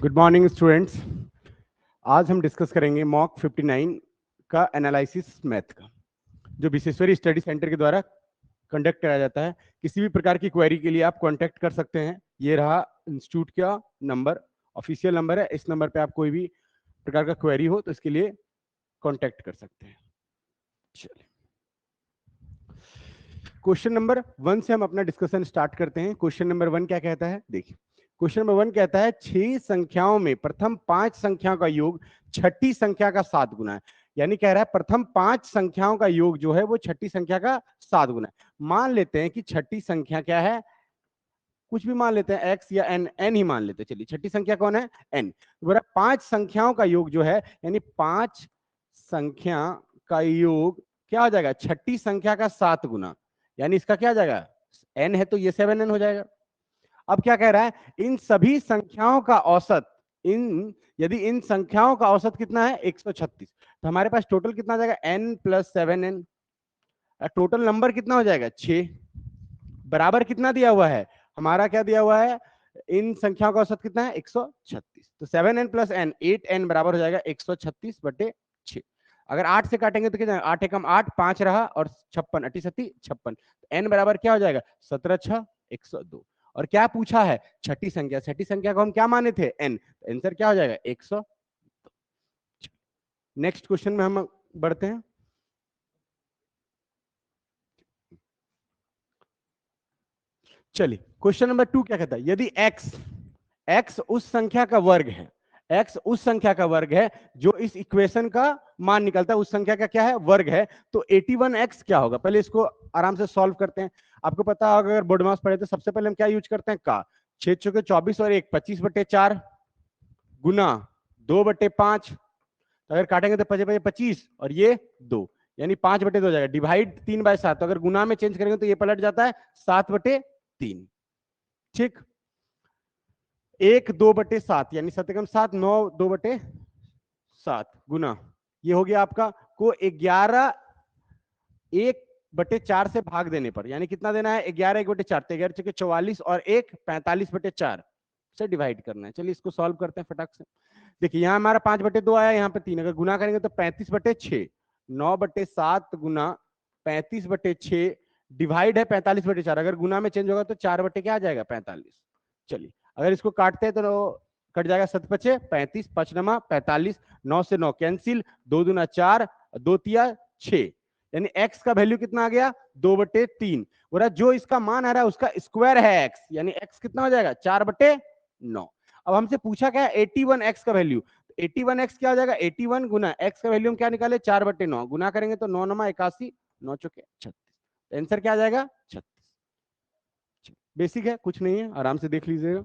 Good morning students. आज हम discuss करेंगे मॉक 59 का एनालिसिस मैथ का, जो विश्वेश्वरी स्टडी सेंटर के द्वारा कंडक्ट कराया जाता है। किसी भी प्रकार की क्वेरी के लिए आप कांटेक्ट कर सकते हैं। ये रहा इंस्टीट्यूट का नंबर, ऑफिशियल नंबर है। इस नंबर पे आप कोई भी प्रकार का क्वेरी हो तो इसके लिए कांटेक्ट कर सकते हैं। चलिए, क्वेश्चन नंबर 1 से हम अपना डिस्कशन स्टार्ट करते हैं। क्वेश्चन नंबर 1 क्या कहता है, देखिए। क्वेश्चन नंबर 1 कहता है 6 संख्याओं में प्रथम 5 संख्याओं का योग छठी संख्या का 7 गुना है। यानी कह रहा है प्रथम 5 संख्याओं का योग जो है वो छठी संख्या का 7 गुना है। मान लेते हैं कि छठी संख्या क्या है, कुछ भी मान लेते हैं, x या n, n ही मान लेते हैं। चलिए, छठी संख्या कौन है, n। बोला 5 संख्याओं का योग जो है, यानी 5 संख्या का योग क्या हो जाएगा, छठी संख्या का 7 गुना। यानी इसका क्या आ जाएगा, n है तो ये 7n हो जाएगा। अब क्या कह रहा है, इन सभी संख्याओं का औसत, यदि इन संख्याओं का औसत कितना है 136, तो हमारे पास टोटल कितना आ जाएगा n plus 7n। Total number कितना हो जाएगा 6, बराबर कितना दिया हुआ है, हमारा क्या दिया हुआ है, इन संख्याओं का औसत कितना है 136। तो 7n प्लस n 8n बराबर हो जाएगा 136/6। अगर 8 से काटेंगे तो कितना, 8 एकम 8, 5 रहा और 56, 88 56, तो n बराबर क्या हो जाएगा 17 6 102। और क्या पूछा है, छठी संख्या, छठी संख्या को हम क्या माने थे n, तो आंसर क्या हो जाएगा 100। नेक्स्ट क्वेश्चन में हम बढ़ते हैं। चलिए, क्वेश्चन नंबर 2 क्या कहता है, यदि x उस संख्या का वर्ग है, x उस संख्या का वर्ग है जो इस इक्वेशन का मान निकलता है, उस संख्या का क्या है, वर्ग है, तो 81x क्या होगा। पहले इसको आराम से सॉल्व करते हैं। आपको पता होगा, अगर बोर्ड मास पढ़े तो सबसे पहले हम क्या यूज करते हैं, का 6 चौके 24 और 1 25/4 गुना 2/5। तो अगर काटेंगे तो 5 25 और ये 2, यानी 5/2 हो जाएगा, डिवाइड 3/7। तो अगर गुना में चेंज करेंगे तो ये पलट जाता है 7/3। ठीक, 1 2/7 यानी 7 9 2/7 गुना, ये हो गया आपका, को 11 1/4 से भाग देने पर, यानी कितना देना है 11 1/4, तो 11 चौके 44 और 1 45/4 से डिवाइड करना है। चलिए इसको सॉल्व करते हैं फटाक से। देखिए, यहाँ हमारा 5/2 आया, यहाँ पे 3, अगर गुना करेंगे तो 35/6, 9/7 गुना 35/6 डिवाइड है 45/4। अगर गुना में चेंज होगा तो 4 बटे क्या आ जाएगा 45। चलिए, अगर इसको काटते हैं तो कट जाएगा 7 5 35, 5 नमा 45, 9 से 9 कैंसिल, 2 दूना 4, 2 तिया 6, यानी x का वैल्यू कितना आ गया 2/3। बोला जो इसका मान आ रहा है उसका स्क्वायर है x, यानी x कितना हो जाएगा 4/9। अब हमसे पूछा क्या है 81x का वैल्यू, 81x क्या हो जाएगा 81 गुना x का वैल्यू हम क्या निकाले 4/9, गुना करेंगे तो 9 नमा 81, 9 चौके 36, आंसर क्या आ जाएगा 36। बेसिक है, कुछ नहीं है, आराम से देख लीजिएगा।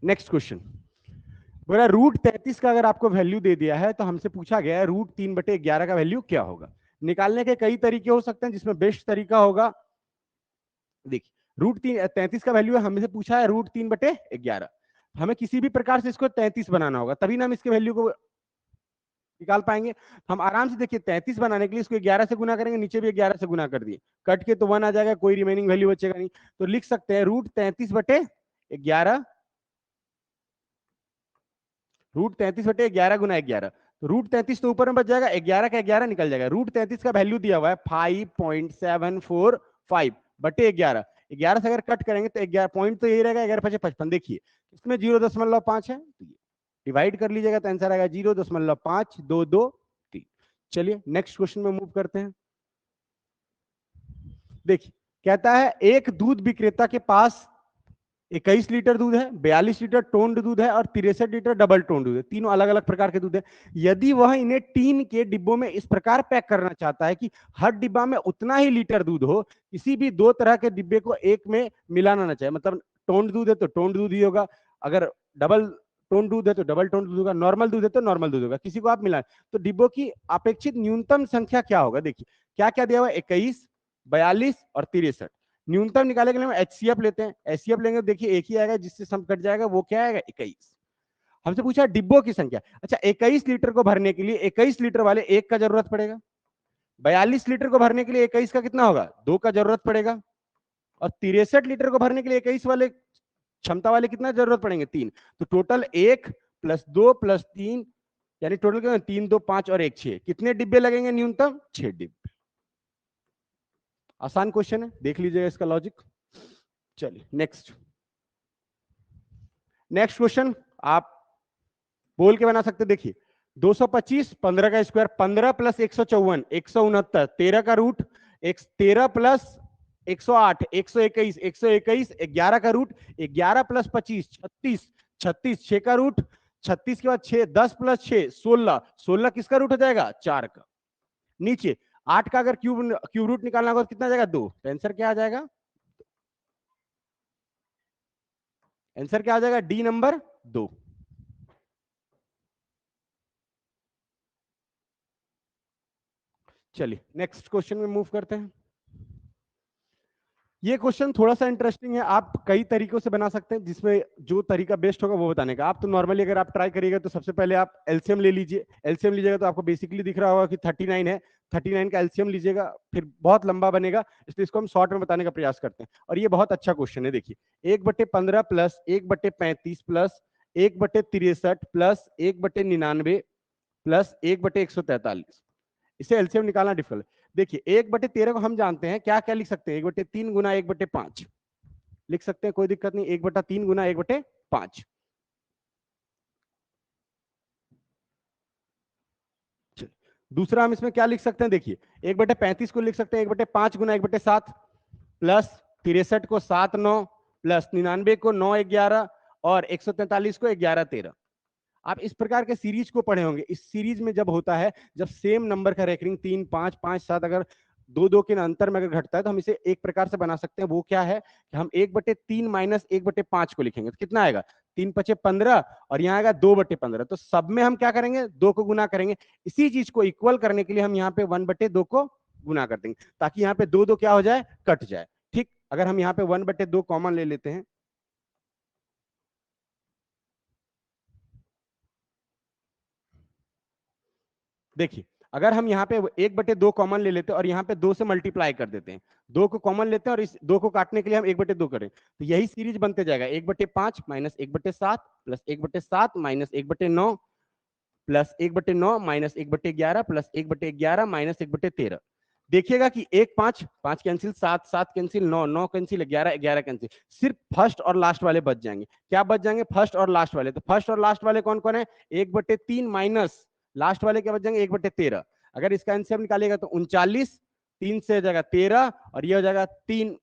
नेक्स्ट क्वेश्चन, बोला √33 का अगर आपको वैल्यू दे दिया है तो हमसे पूछा गया है √3/11 का वैल्यू क्या होगा। निकालने के कई तरीके हो सकते हैं, जिसमें बेस्ट तरीका होगा, देखिए √33 का वैल्यू है, हमसे पूछा है √3/11, हमें किसी भी प्रकार से इसको 33 बनाना होगा, तभी ना हम इसके वैल्यू को निकाल पाएंगे। हम आराम से देखिए 33 बनाने के लिए इसको 11 से गुना करेंगे, नीचे भी 11 से गुना कर दिए, कट के तो 1 आ जाएगा, कोई रिमेनिंग वैल्यू बचेगा नहीं। तो लिख सकते हैं √33/11, √33/11 गुना 11, तो √33 तो ऊपर में बच जाएगा, 11 का 11 निकल जाएगा। √33 का वैल्यू दिया हुआ है 5.745/11, 11 से अगर कट करेंगे तो 11 पॉइंट तो यही रहेगा, 11 5 55। देखिए इसमें 0.5 है, तो डिवाइड कर लीजिएगा तो आंसर आएगा 0.5223। चलिए नेक्स्ट क्वेश्चन में मूव करते हैं। देखिए, कहता है एक दूध विक्रेता के पास 21 लीटर दूध है, 42 लीटर टोन्ड दूध है और 63 लीटर डबल टोन्ड दूध है। तीनों अलग अलग प्रकार के दूध है। यदि वह इन्हें टीन के डिब्बों में इस प्रकार पैक करना चाहता है कि हर डिब्बा में उतना ही लीटर दूध हो, किसी भी 2 तरह के डिब्बे को एक में मिलाना ना चाहिए। मतलब टोन्ड दूध है तो टोन्ड दूध ही होगा, अगर डबल टोन दूध है तो डबल टोन दूध होगा, नॉर्मल दूध है तो नॉर्मल दूध होगा, किसी को आप मिला, तो डिब्बों की अपेक्षित न्यूनतम संख्या क्या होगा। देखिए क्या क्या दिया हुआ है, 21 42 और 63। न्यूनतम निकालने के लिए हम एचसीएफ लेते हैं, एचसीएफ लेंगे तो देखिए एक ही आएगा, जिससे सम कट जाएगा, वो क्या आएगा 21। हमसे पूछा डिब्बों की संख्या, अच्छा 21 लीटर को भरने के लिए 21 लीटर वाले एक का जरूरत पड़ेगा, 42 लीटर को भरने के लिए 21 का कितना होगा 2 का जरूरत पड़ेगा, और 63 लीटर को भरने के लिए 21 वाले क्षमता वाले कितना जरूरत पड़ेंगे? 3। तो टोटल 1 + 2 + 3, यानी टोटल कितना? 3, 2, 5 और 1, 6। कितने डिब्बे लगेंगे न्यूनतम? 6 डिब्बे। आसान क्वेश्चन है, देख लीजिएगा इसका लॉजिक। चलिए नेक्स्ट क्वेश्चन आप बोल के बना सकते। देखिए 225, 15 का स्क्वायर, 15 + 154, 169, 13 का रूट, 13 + 108, 121, 121, 11 का रूट, 11 + 25, 36, 36, 6 का रूट, 36 के बाद 6, 10 + 6, 16, 16 किसका रूट हो जाएगा? 4 का। नीचे 8 का अगर क्यूब रूट निकालना होगा तो कितना जाएगा? 2। तो आंसर क्या आ जाएगा? आंसर क्या आ जाएगा? D number 2। चलिए नेक्स्ट क्वेश्चन में मूव करते हैं। ये क्वेश्चन थोड़ा सा इंटरेस्टिंग है, आप कई तरीकों से बना सकते हैं, जिसमें जो तरीका बेस्ट होगा वो बताने का। आप तो नॉर्मली अगर आप ट्राई करिएगा तो सबसे पहले आप एलसीएम ले लीजिए। एलसीएम लीजिएगा तो आपको बेसिकली दिख रहा होगा कि 39 है, 39 का एलसीएम लीजिएगा, फिर बहुत लंबा बनेगा, इसलिए इसको हम शॉर्ट में बताने का प्रयास करते हैं। और ये बहुत अच्छा क्वेश्चन है। देखिए 1/15 + 1/35 + 1/63 + 1/99 + 1/143, इसे एलसीएम निकालना डिफिकल्ट। देखिए 1/13 को हम जानते हैं, क्या क्या लिख सकते हैं? 1/3 गुना 1/5 लिख सकते हैं, कोई दिक्कत नहीं। 1/3 गुना 1/5। दूसरा हम इसमें क्या लिख सकते हैं? देखिए 1/35 को लिख सकते हैं 1/5 गुना 1/7 प्लस 63 को 7, 9 प्लस 99 को 9, 11 और 143 को 11, 13। आप इस प्रकार के सीरीज को पढ़े होंगे। इस सीरीज में जब होता है, जब सेम नंबर का रेकरिंग 3, 5, 5, 7 अगर 2 के अंतर में अगर घटता है, तो हम इसे एक प्रकार से बना सकते हैं। वो क्या है कि हम 1/3 माइनस 1/5 को लिखेंगे, तो कितना आएगा? 3 × 5 = 15 और यहाँ आएगा 2/15। तो सब में हम क्या करेंगे? 2 को गुना करेंगे। इसी चीज को इक्वल करने के लिए हम यहाँ पे 1/2 को गुना कर देंगे, ताकि यहाँ पे 2 क्या हो जाए? कट जाए। ठीक, अगर हम यहाँ पे 1/2 कॉमन ले लेते हैं, देखिए अगर हम यहाँ पे 1/2 कॉमन ले लेते हैं और यहाँ पे 2 से मल्टीप्लाई कर देते हैं, 2 को कॉमन लेते हैं और इस 2 को काटने के लिए हम 1/2 करें, तो यही सीरीज बनते जाएगा। 1/5 minus 1/7 plus 1/7 minus 1/9 plus 1/9 minus 1/11 plus 1/11 minus 1/13। देखिएगा कि 1, 5, 5 कैंसिल, 7, 7 कैंसिल, 9, 9 कैंसिल, 11, 11 कैंसिल। सिर्फ फर्स्ट और लास्ट वाले बच जाएंगे। क्या बच जाएंगे? फर्स्ट और लास्ट वाले। तो फर्स्ट और लास्ट वाले कौन कौन है? 1/3 माइनस लास्ट वाले क्या बच जाएंगे? 1/13। अगर इसका आंसर निकालेगा तो 39, 3 से हो जाएगा 13 और ये हो जाएगा 3।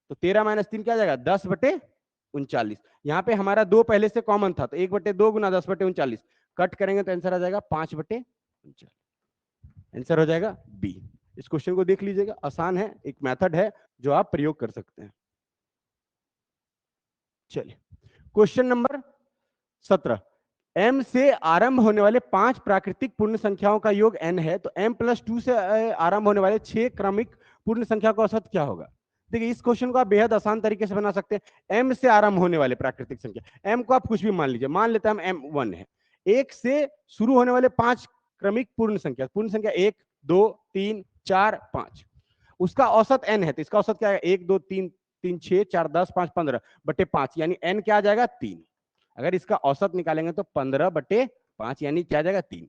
तो 13 माइनस 3 क्या आ जाएगा? 10/39। यहाँ पे हमारा 2 पहले से कॉमन था, तो 1/2 गुना 10/39 कट करेंगे तो आंसर आ जाएगा 5/39। आंसर हो जाएगा बी। इस क्वेश्चन को देख लीजिएगा, आसान है, एक मेथड है जो आप प्रयोग कर सकते हैं। चलिए क्वेश्चन नंबर 17। m से आरंभ होने वाले 5 प्राकृतिक पूर्ण संख्याओं का योग n है, तो m + 2 से आरंभ होने वाले 6 क्रमिक पूर्ण संख्या का औसत क्या होगा? देखिए इस क्वेश्चन को आप बेहद आसान तरीके से बना सकते हैं। m से आरंभ होने वाले प्राकृतिक संख्या, m को आप कुछ भी मान लीजिए, मान लेते हैं हम m1 है। 1 से शुरू होने वाले 5 क्रमिक पूर्ण संख्या 1, 2, 3, 4, 5, उसका औसत n है, तो इसका औसत क्या है? 1, 2, 3, 3, 6, 4, 10, 5, 15/5, यानी n क्या आ जाएगा? 3। अगर इसका औसत निकालेंगे तो 15/5, यानी क्या आ जाएगा? 3।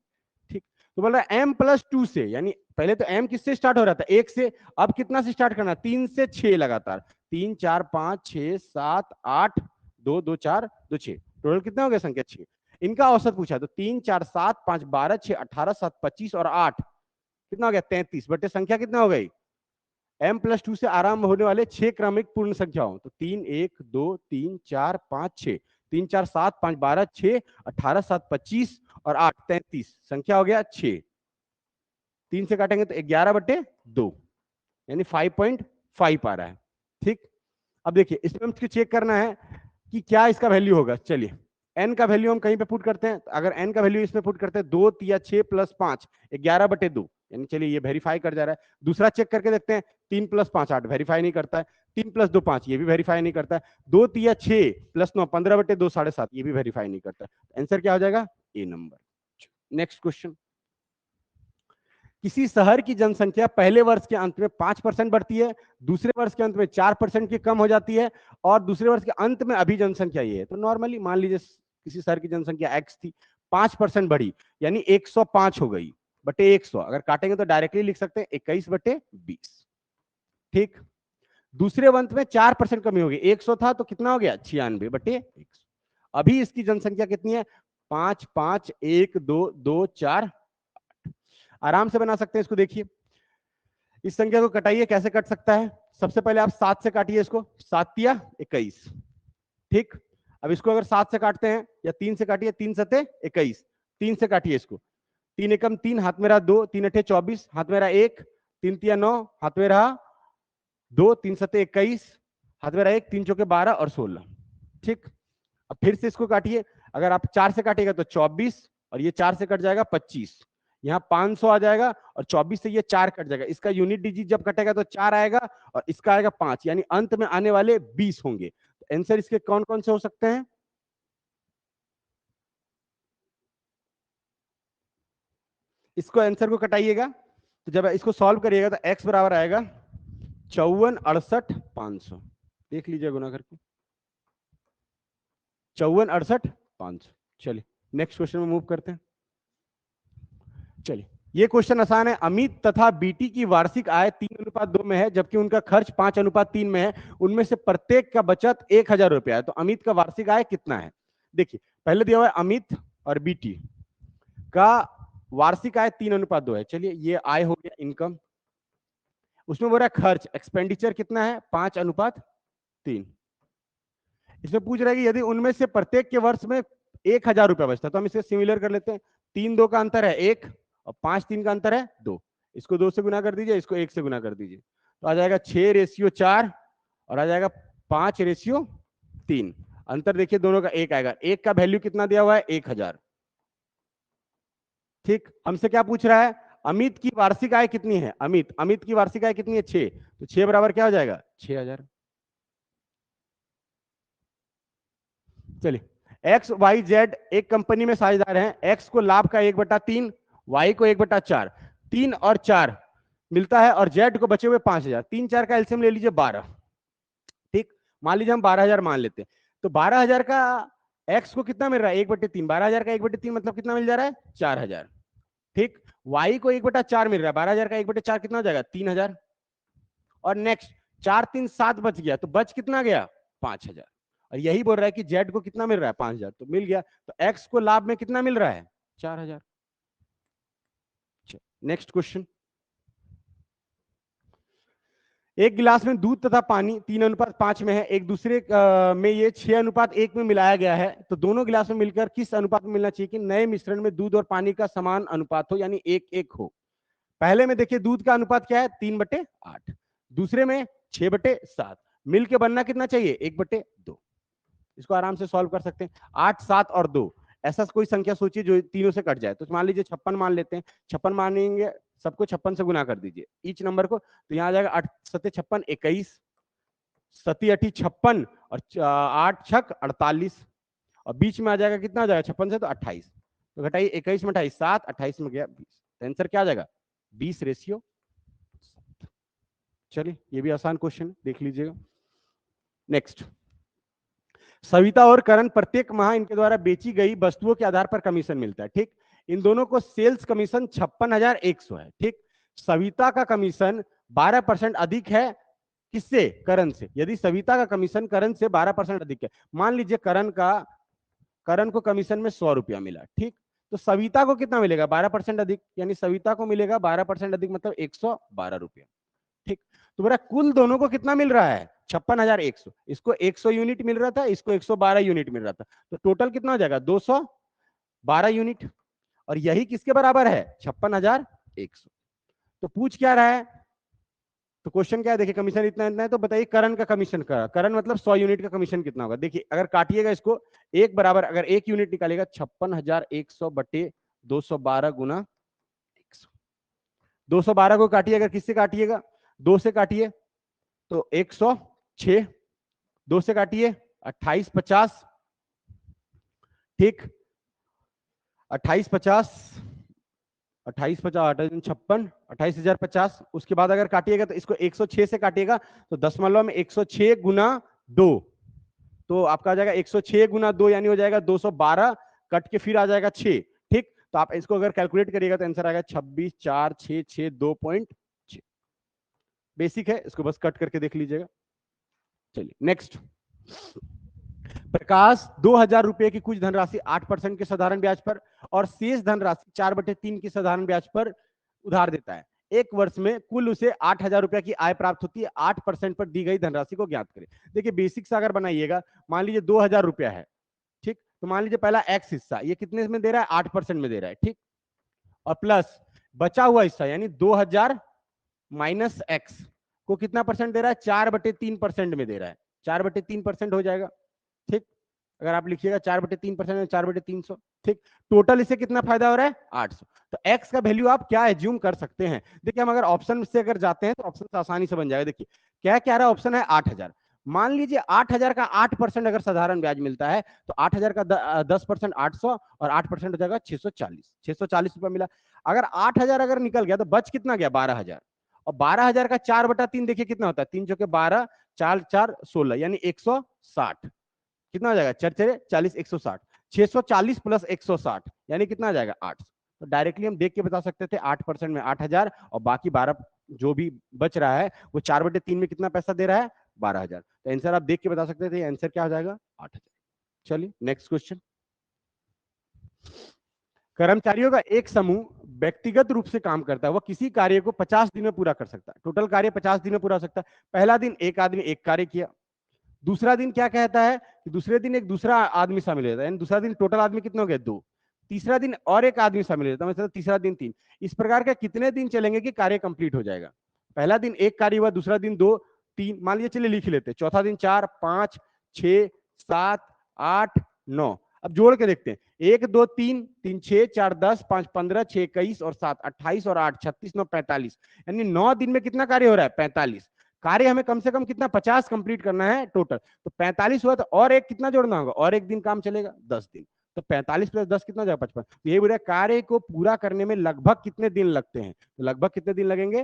ठीक, तो बोल रहा है m + 2 से, यानी पहले तो m किससे स्टार्ट हो रहा था? 1 से। अब कितना से स्टार्ट करना? 3 से 6 लगातार, 3, 4, 5, 6, 7, 8, 2, 2, 4, 2, 6, टोटल कितना हो गया संख्या? 6। इनका औसत पूछा, तो 3, 4, 7, 5, 12, 6, 18, 7, 25 और 8 कितना हो गया? 33 बटे संख्या कितना हो गई? m + 2 से आरंभ होने वाले 6 क्रमिक पूर्ण संख्याओं, तो 3, 1, 2, 3, 4, 5, 6, 3, 4, 7, 5, 12, 6, 18, 7, 25 और 8, 33 संख्या हो गया 6। 3 से काटेंगे तो 11/2, यानी 5.5 आ रहा है। ठीक, अब देखिए इसमें हम चेक करना है कि क्या इसका वैल्यू होगा। चलिए n का वैल्यू हम कहीं पे पुट करते हैं, अगर n का वैल्यू इसमें पुट करते हैं 2 या 6 + 5 11/2, यानी चलिए ये वेरीफाई कर जा रहा है। दूसरा चेक करके देखते हैं, 3 + 5 8, वेरीफाई नहीं करता है। 3 + 2 5, ये भी वेरीफाई नहीं करता है। 2 या 6 + 9 15/2 7.5, ये भी वेरीफाई नहीं करता है। आंसर क्या हो जाएगा? ए नंबर। Next question. किसी शहर की जनसंख्या पहले वर्ष के अंत में 5% बढ़ती है, दूसरे वर्ष के अंत में 4% की कम हो जाती है, और दूसरे वर्ष के अंत में अभी जनसंख्या ये है। तो नॉर्मली मान लीजिए किसी शहर की जनसंख्या x थी, 5% बढ़ी, यानी 105 हो गई बटे 100। अगर काटेंगे तो डायरेक्टली लिख सकते हैं 21 बटे 20। ठीक। दूसरे वंश में 4% कमी होगी, 100 था तो कितना हो गया 96 बटे 100। अभी इसकी जनसंख्या कितनी है 5 5 1 2 2 4। आराम से बना सकते हैं इसको। देखिए इस संख्या को कटाइए, कैसे कट सकता है। सबसे पहले आप 7 से काटिए इसको, 7 तिया 21। ठीक। अब इसको अगर 7 से काटते हैं या 3 से काटिए, 3 सते 21, 3 से काटिए इसको, 3 एकम 3, हाथ में रहा 2, 3 अठे 24, हाथ में रहा 1, 3 तिया 9, हाथ में रहा 2, 3 सते 21, हाथ में रहा 1, 3 चौके 12 और 16। ठीक। अब फिर से इसको काटिए, अगर आप 4 से काटिएगा तो 24, और ये 4 से कट जाएगा 25, यहाँ 500 आ जाएगा, और 24 से ये 4 कट जाएगा। इसका यूनिट डिजिट जब कटेगा तो 4 आएगा और इसका आएगा 5, यानी अंत में आने वाले 20 होंगे। तो आंसर इसके कौन कौन से हो सकते हैं। इसको आंसर को कटाइएगा, तो जब इसको सॉल्व करिएगा तो x बराबर आएगा 54 68 500। देख लीजिए गुना करके, 54 68 500। चलिए नेक्स्ट क्वेश्चन में मूव करते हैं। चलिए ये क्वेश्चन आसान है। अमित तथा बीटी की वार्षिक आय 3:2 में है, जबकि उनका खर्च 5:3 में है। उनमें से प्रत्येक का बचत 1000 रुपया है, तो अमित का वार्षिक आय कितना है। देखिए पहले दिया हुआ है अमित और बीटी का वार्षिक आय 3:2 है। चलिए ये आय हो गया, इनकम। उसमें बोल रहा है खर्च, एक्सपेंडिचर कितना है 5:3। इसमें पूछ रहा है कि यदि उनमें से प्रत्येक के वर्ष में 1000 रुपया बचता है, तो हम इसे सिमिलर कर लेते हैं। 3 2 का अंतर है 1 और 5 3 का अंतर है 2। इसको 2 से गुना कर दीजिए, इसको 1 से गुना कर दीजिए, तो आ जाएगा 6:4 और आ जाएगा 5:3। अंतर देखिए दोनों का 1 आएगा। 1 का वैल्यू कितना दिया हुआ है 1000। ठीक। हमसे क्या पूछ रहा है, अमित की वार्षिक आय कितनी है। अमित की वार्षिक आय कितनी है 6, तो 6 बराबर क्या हो जाएगा 6000। चलिए एक्स वाई जेड एक कंपनी में साझेदार हैं। एक्स को लाभ का 1/3, वाई को 1/4, 3 और 4 मिलता है, और जेड को बचे हुए 5000। 3 4 का एलसीएम ले लीजिए 12। ठीक। मान लीजिए हम 12000 मान लेते हैं, तो 12000 का एक्स को कितना मिल रहा है 1/3। 12000 का 1/3 मतलब कितना मिल जा रहा है 4000। ठीक। वाई को 1/4 मिल रहा है, 12000 का 1/4 कितना हो जाएगा 3000। और नेक्स्ट 4 3 7 बच गया, तो बच कितना गया 5000। और यही बोल रहा है कि जेड को कितना मिल रहा है 5000, तो मिल गया। तो एक्स को लाभ में कितना मिल रहा है 4000। Next question. एक गिलास में दूध तथा पानी 3:5 में है, एक दूसरे में ये 6:1 में मिलाया गया है, तो दोनों गिलास में मिलकर किस अनुपात में मिलना चाहिए कि नए मिश्रण में दूध और पानी का समान अनुपात हो, यानी 1:1 हो। पहले में देखिए दूध का अनुपात क्या है 3/8, दूसरे में 6/7, मिलके बनना कितना चाहिए 1/2। इसको आराम से सॉल्व कर सकते हैं। 8 7 और 2, ऐसा कोई संख्या सोचिए जो तीनों से कट जाए। तो मान लीजिए 56 मान लेते हैं। 56 मानेंगे, सबको 56 से गुना कर दीजिए ईच नंबर को, तो यहाँ आ जाएगा 8 7 56 21, 7 8 56 और 8 6 48, और बीच में आ जाएगा कितना आ जाएगा 56 से तो 28। तो घटाइए 21 में 28 7, 28 में गया 20, तो आंसर क्या आ जाएगा 20:7। चलिए ये भी आसान क्वेश्चन देख लीजिएगा। नेक्स्ट, सविता और करण प्रत्येक माह इनके द्वारा बेची गई वस्तुओं के आधार पर कमीशन मिलता है। ठीक। इन दोनों को सेल्स कमीशन 56,100 है। ठीक। सविता का कमीशन 12% अधिक है किससे करण से। यदि सविता का कमीशन करण से 12% अधिक है, मान लीजिए करण को कमीशन में 100 रुपया मिला। ठीक। तो सविता को कितना मिलेगा 12% अधिक, यानी सविता को मिलेगा 12% अधिक मतलब 112 रुपया। ठीक। तो मेरा कुल दोनों को कितना मिल रहा है 56,100। इसको 100 यूनिट मिल रहा था, इसको 112 यूनिट मिल रहा था, तो टोटल कितना हो जाएगा 212 यूनिट। और यही किसके बराबर है 56,100। तो पूछ क्या रहा है, तो क्वेश्चन क्या है देखिए, कमीशन इतना इतना है, तो बताइए करण का कमीशन का, करण मतलब 100 यूनिट का कमीशन कितना होगा। देखिए अगर काटिएगा इसको, एक बराबर अगर 1 यूनिट निकालेगा 56,100 बटे 212 गुना 100। 212 को काटिए, अगर किससे काटिएगा 2 से काटिए तो 106, 2 से काटिए 28 50। ठीक। 28 50 28 50 56 28,050। उसके बाद अगर काटिएगा तो इसको 106 से काटिएगा तो दशमलव में 106 गुना 2, तो आपका आ जाएगा 106 गुना 2 यानी हो जाएगा 212, कट के फिर आ जाएगा 6। ठीक, तो आप इसको अगर कैलकुलेट करिएगा तो आंसर आएगा 26,4,6,6,2.6। बेसिक है, इसको बस कट करके देख लीजिएगा। चलिए नेक्स्ट। प्रकाश 2,000 रुपए की कुछ धनराशि 8% के साधारण ब्याज पर और शेष धनराशि 4/3 की साधारण ब्याज पर उधार देता है। एक वर्ष में कुल उसे 8,000 रुपए की आय प्राप्त होती है। 8% पर दी गई धनराशि को ज्ञात करें। देखिए बेसिक से अगर बनाइएगा, मान लीजिए 2,000 रुपया है, ठीक, तो मान लीजिए पहला एक्स हिस्सा ये कितने में दे रहा है, 8% में दे रहा है, ठीक, और प्लस बचा हुआ हिस्सा यानी 2,000 माइनस एक्स को कितना परसेंट दे रहा है, 4/3% में दे रहा है। 4/3% हो जाएगा, ठीक, अगर आप लिखिएगा 4/3%, 4/300, ठीक, टोटल इसे कितना फायदा हो रहा है, 800। तो x का वैल्यू आप क्या एज्यूम कर सकते हैं। देखिए हम अगर ऑप्शन से अगर जाते हैं तो ऑप्शन आसानी से बन जाएगा। देखिए क्या क्या रहा, ऑप्शन है 8,000। मान लीजिए 8,000 का 8% अगर साधारण ब्याज मिलता है तो 8,000 का 10% 800 और 8% हो जाएगा 640। 640 रुपया मिला। अगर 8,000 अगर निकल गया तो बच कितना गया, 12,000। और 12,000 का 4/3 देखिए कितना होता है, 3 चौके 12, 4 4 16 यानी 160। कितना हो जाएगा, 4 4 40, 160। 640 प्लस 160 यानी कितना आ जाएगा, 800। तो डायरेक्टली हम देख के बता सकते थे 8% में 8,000 और बाकी 12 जो भी बच रहा है वो 4/3 में कितना पैसा दे रहा है, 12,000। तो आंसर आप देख के बता सकते थे, आंसर क्या हो जाएगा, 8,000। चलिए नेक्स्ट क्वेश्चन। कर्मचारियों का एक समूह व्यक्तिगत रूप से काम करता है, वह किसी कार्य को 50 दिन में पूरा कर सकता है। टोटल कार्य 50 दिन में पूरा हो सकता है। पहला दिन एक आदमी एक कार्य किया, दूसरा दिन क्या कहता है कि दूसरे दिन एक दूसरा आदमी शामिल रहता है, यानी दूसरा दिन टोटल आदमी कितने हो गए, 2। तीसरा दिन और एक आदमी शामिल रहता है, मतलब तीसरा दिन 3। इस प्रकार के कितने दिन चलेंगे कि कार्य कंप्लीट हो जाएगा। पहला दिन एक कार्य हुआ, दूसरा दिन 2 3, मान लीजिए, चलिए लिख लेते हैं। चौथा दिन 4 5 6 7 8 9। अब जोड़ के देखते हैं, 1 2 3 3 6 4 10 5 15 6 21 और 7 28 और 8 36 9 45, यानी 9 दिन में कितना कार्य हो रहा है, 45 कार्य। हमें कम से कम कितना, 50 कंप्लीट करना है टोटल। तो 45 हुआ तो और एक कितना जोड़ना होगा, और एक दिन काम चलेगा, 10 दिन। तो 45 प्लस 10 कितना जाएगा, 55। तो ये बोल रहा है कार्य को पूरा करने में लगभग कितने दिन लगते हैं, तो लगभग कितने दिन लगेंगे,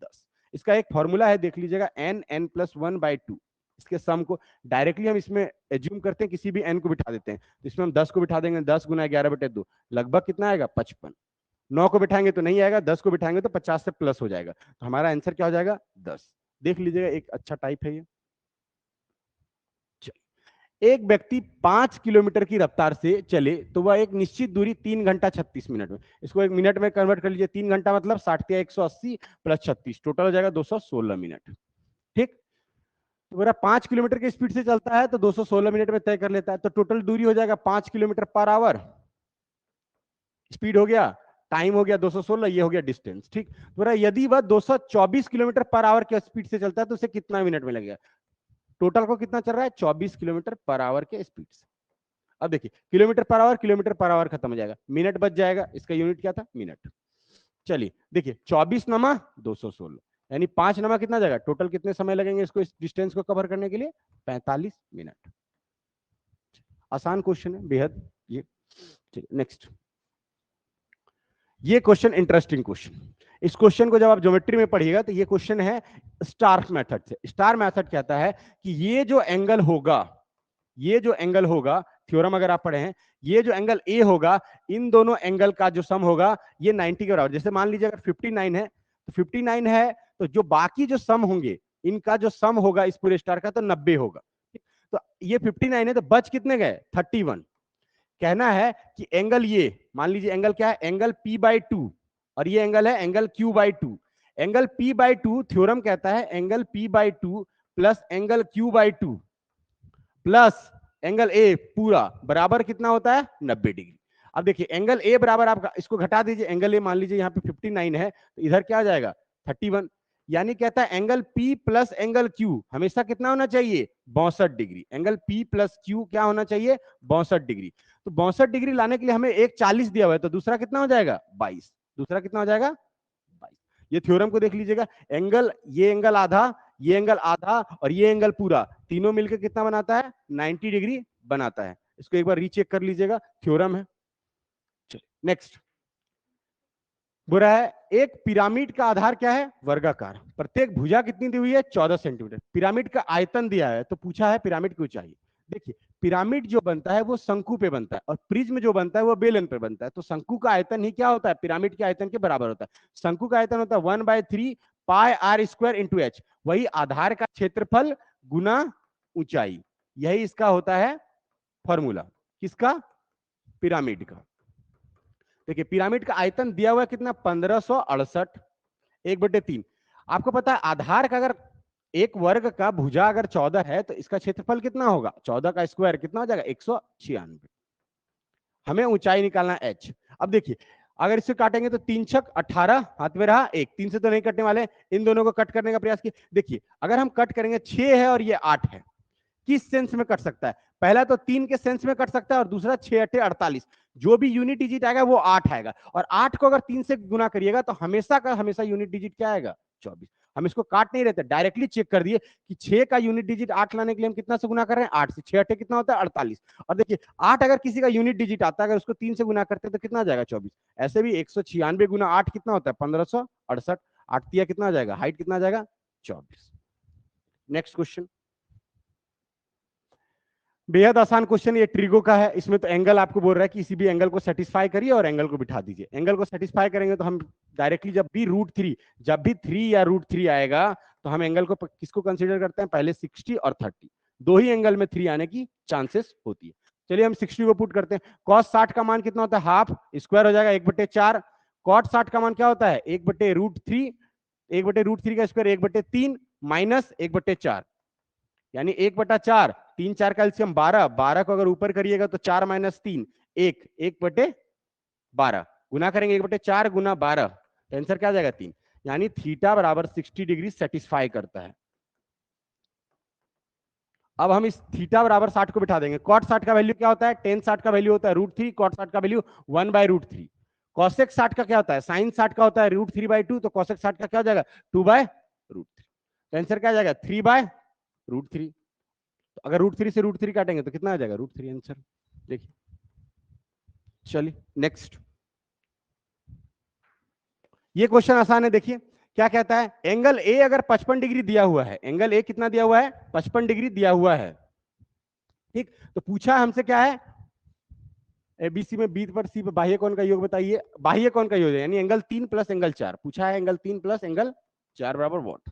10। इसका एक फॉर्मूला है, देख लीजिएगा, n+1/2। इसके सम को डायरेक्टली हम इसमें एज्यूम करते हैं, किसी भी n को बिठा देते हैं, तो इसमें हम 10 को बिठा देंगे, 10 गुना 11/2 लगभग कितना आएगा, 55। 9 को बिठाएंगे तो नहीं आएगा, 10 को बिठाएंगे तो 50 से प्लस हो जाएगा। तो हमारा आंसर क्या हो जाएगा, 10। देख लीजिएगा, एक अच्छा टाइप है ये। एक व्यक्ति 5 किलोमीटर की रफ्तार से चले तो वह एक निश्चित दूरी 3 घंटा 36 मिनट में, इसको एक मिनट में कन्वर्ट कर लीजिए। 3 घंटा मतलब 60 180 प्लस 36, टोटल हो जाएगा 216 मिनट। ठीक, तो मेरा 5 किलोमीटर की स्पीड से चलता है तो 216 मिनट में तय कर लेता है। तो टोटल दूरी हो जाएगा 5 किलोमीटर पर आवर, स्पीड हो गया, टाइम हो गया 216, ये हो गया डिस्टेंस। ठीक, तो यदि वह 224 किलोमीटर पर आवर के स्पीड से चलता है तो उसे कितना मिनट में लगेगा। टोटल को कितना चल रहा है, 24 किलोमीटर पर आवर के स्पीड से। अब देखिए किलोमीटर पर आवर खत्म हो जाएगा, मिनट बच जाएगा, इसका यूनिट क्या था, मिनट। चलिए देखिए 24 नमा 216 यानी 5 नमा कितना जाएगा, टोटल कितने समय लगेंगे इसको, इस डिस्टेंस को कवर करने के लिए, 45 मिनट। आसान क्वेश्चन है बेहद ये। चलिए नेक्स्ट। ये क्वेश्चन इंटरेस्टिंग क्वेश्चन। इस क्वेश्चन को जब आप ज्योमेट्री में पढ़िएगा तो ये क्वेश्चन है स्टार मेथड से। स्टार मेथड कहता है कि ये जो एंगल होगा, ये जो एंगल होगा, थ्योरम अगर आप पढ़े हैं, ये जो एंगल ए होगा, इन दोनों एंगल का जो सम होगा ये 90 के बराबर। जैसे मान लीजिए अगर 59 है तो 59 है तो जो बाकी जो सम होंगे इनका जो सम होगा इस पूरे स्टार का तो 90 होगा। तो ये 59 है तो बच कितने गए, 31। कहना है कि एंगल ये, मान लीजिए एंगल क्या है, एंगल p/2 और ये एंगल है angle q/2। Angle p/2 theorem कहता है angle p/2 plus angle q/2 plus angle A पूरा बराबर कितना होता है, 90 डिग्री। अब देखिए एंगल ए बराबर, आप इसको घटा दीजिए, एंगल ए मान लीजिए यहाँ पे 59 है तो इधर क्या आ जाएगा, 31। यानी कहता है angle P plus angle Q हमेशा कितना होना चाहिए, 62 degree. Angle P plus Q क्या होना चाहिए, 62 डिग्री। तो 62 डिग्री लाने के लिए हमें एक 40 दिया हुआ है, तो दूसरा कितना हो जाएगा, 22। दूसरा कितना हो जाएगा, 22। ये थ्योरम को देख लीजिएगा, एंगल, ये एंगल आधा, ये एंगल आधा और ये एंगल पूरा, तीनों मिलकर कितना बनाता है, 90 डिग्री बनाता है। इसको एक बार रीचेक कर लीजिएगा, थ्योरम है। चलिए नेक्स्ट। बुरा है। एक पिरामिड का आधार क्या है? वर्गाकार। प्रत्येक भुजा कितनी दी हुई है? 14 सेंटीमीटर। पिरामिड का आयतन दिया है, तो पूछा है पिरामिड की ऊंचाई। देखिए, पिरामिड जो बनता है वो शंकु पे बनता है, और प्रिज्म जो बनता है वो बेलन पे बनता है। तो शंकु का आयतन ही क्या होता है? पिरामिड के आयतन के बराबर होता है। शंकु का आयतन होता है 1/3 पाई आर स्क्वायर इंटू एच। वही आधार का क्षेत्रफल गुना ऊंचाई, यही इसका होता है फॉर्मूला। किसका? पिरामिड का। देखिए, पिरामिड का आयतन दिया हुआ है कितना? 1568 1/3। आपको पता है आधार का अगर एक वर्ग का भुजा अगर 14 है तो इसका क्षेत्रफल कितना होगा? 14 का स्क्वायर कितना हो जाएगा? 196। हमें ऊंचाई निकालना h। अब देखिए, अगर इसे काटेंगे तो 3 छक 18, हाथ में रहा 1, 3 से तो नहीं कटने वाले, इन दोनों को कट करने का प्रयास किए। देखिए, अगर हम कट करेंगे, 6 है और ये 8 है, किस सेंस में कट सकता है? पहला तो 3 के सेंस में कट सकता है, और दूसरा 6 8 48, जो भी यूनिट डिजिट आएगा वो 8 आएगा। और 8 को अगर 3 से गुना करिएगा तो हमेशा का हमेशा यूनिट डिजिट क्या आएगा? 24। हम इसको काट नहीं रहते, डायरेक्टली चेक कर दिए कि 6 का यूनिट डिजिट 8 लाने के लिए हम कितना से गुना कर रहे हैं? 8 से। 6 8 कितना होता है? 48। और देखिए, 8 अगर किसी का यूनिट डिजिट आता है, अगर उसको 3 से गुना करते हैं तो कितना आ जाएगा? 24। ऐसे भी 196 गुना 8 कितना होता है? 1568। 8 तिया कितना आ जाएगा? हाइट कितना आ जाएगा? 24। नेक्स्ट क्वेश्चन, बेहद आसान क्वेश्चन, ये ट्रिगो का है। इसमें तो एंगल आपको बोल रहा है कि किसी भी एंगल को सेटिस्फाई करिए और एंगल को बिठा दीजिए। एंगल को सेटिस्फाई करेंगे तो हम डायरेक्टली जब भी √3 या √3 आएगा तो हम एंगल को किसको कंसीडर करते हैं? पहले 60 और 30, दो ही एंगल में 3 आने की चांसेस होती है। चलिए हम 60 को पुट करते हैं। cos 60 का मान कितना होता है? हाफ, स्क्वायर हो जाएगा 1/4। cot 60 का मान क्या होता है? 1/√3, 1/√3 का स्क्वायर 1/3 माइनस 1/4, यानी 1/4। 3 4 का एलसीएम 12, 12 को अगर ऊपर करिएगा तो 4 माइनस 3 1, 1/12 गुना करेंगे 1/4 गुना 12, तो आंसर क्या आ जाएगा? 3। यानी थीटा बराबर 60 डिग्री सेटिस्फाई करता है। अब हम इस थीटा बराबर 60 को बिठा देंगे। कॉट 60 का वैल्यू क्या होता है? टेन 60 का वैल्यू होता है √3, कॉट 60 का वैल्यू 1/√3। कॉसेक 60 का क्या होता है? साइन 60 का होता है √3/2, तो कॉसेक 60 का क्या हो जाएगा? 2/√3। तो आंसर क्या आ जाएगा? 3/√3। तो अगर √3 से √3 काटेंगे तो कितना आ जाएगा? √3 आंसर। देखिए, चलिए नेक्स्ट। ये क्वेश्चन आसान है। देखिए क्या कहता है? एंगल ए अगर 55 डिग्री दिया हुआ है, एंगल ए कितना दिया हुआ है? 55 डिग्री दिया हुआ है, ठीक। तो पूछा हमसे क्या है? एबीसी में बी पर सी पर बाह्य कोण का योग बताइए। बाह्य कोण का योग यानी एंगल 3 प्लस एंगल 4 पूछा है। एंगल 3 प्लस एंगल 4 बराबर वॉट।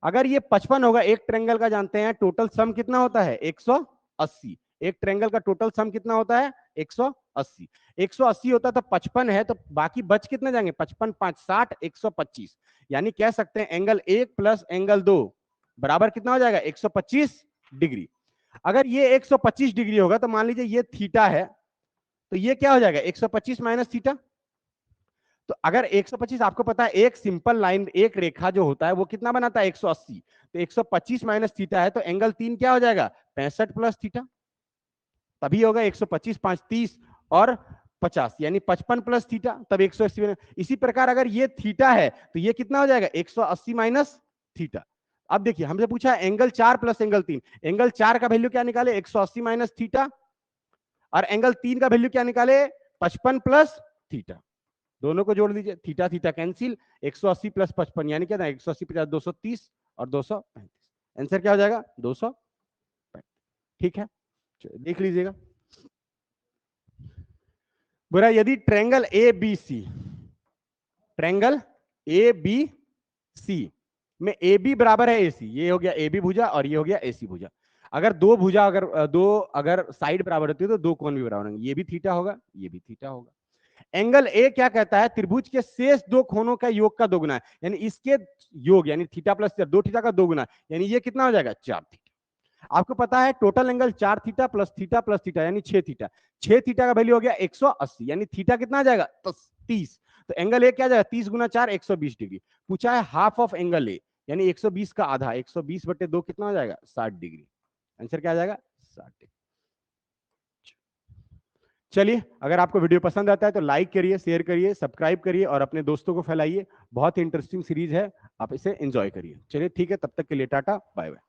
अगर ये 55 होगा, एक ट्रायंगल का जानते हैं टोटल सम कितना होता है? 180। एक ट्रायंगल का टोटल सम कितना होता है? 180। 180 होता है तो 55 है, तो बाकी बच कितने जाएंगे? 55 5 60, 125। यानी कह सकते हैं एंगल 1 प्लस एंगल 2 बराबर कितना हो जाएगा? 125 डिग्री। अगर ये 125 डिग्री होगा तो मान लीजिए ये थीटा है, तो ये क्या हो जाएगा? 125 माइनस थीटा। तो अगर 125 आपको पता है एक सिंपल लाइन, एक रेखा जो होता है वो कितना बनाता है? 180। तो 125 माइनस थीटा है, तो एंगल 3 क्या हो जाएगा? 65 प्लस थीटा। तभी होगा 125 5 30 और 50, यानी 55 प्लस थीटा, तब 180। इसी प्रकार अगर ये थीटा है तो ये कितना हो जाएगा? 180 माइनस थीटा। अब देखिए हमसे पूछा है एंगल 4 प्लस एंगल 3। एंगल 4 का वैल्यू क्या निकाले? 180 माइनस थीटा। और एंगल 3 का वैल्यू क्या निकाले? 55 प्लस थीटा। दोनों को जोड़ दीजिए, थीटा थीटा कैंसिल, 180 प्लस 55 यानी क्या था? 180 50 230 और 235। आंसर क्या हो जाएगा? 235। ठीक है, देख लीजिएगा। बुरा, यदि triangle A B C, triangle A B C में ए बी बराबर है ए सी, ये हो गया ए बी भुजा और ये हो गया ए सी भुजा। अगर दो भुजा अगर साइड बराबर होती है तो दो कोण भी बराबर होंगे, ये भी थीटा होगा, ये भी थीटा होगा। एंगल ए क्या कहता है? त्रिभुज के शेष दो कोणों का योग का दोगुना है, यानी इसके योग यानी थीटा प्लस थीटा, 2 थीटा का दोगुना, यानी ये कितना हो जाएगा? 4 थीटा। आपको पता है total angle 4 theta plus theta यानी 6 थीटा। 6 थीटा का वैल्यू हो गया 180, यानी थीटा कितना आ जाएगा? 30। तो एंगल ए क्या जाएगा? 30 गुना 4 120 डिग्री। पूछा है हाफ ऑफ एंगल ए, यानी 120 का आधा, 120/2 कितना हो जाएगा? 60 डिग्री। आंसर क्या आ जाएगा? 60 डिग्री। चलिए, अगर आपको वीडियो पसंद आता है तो लाइक करिए, शेयर करिए, सब्सक्राइब करिए और अपने दोस्तों को फैलाइए। बहुत ही इंटरेस्टिंग सीरीज है, आप इसे एंजॉय करिए। चलिए ठीक है, तब तक के लिए टाटा बाय बाय।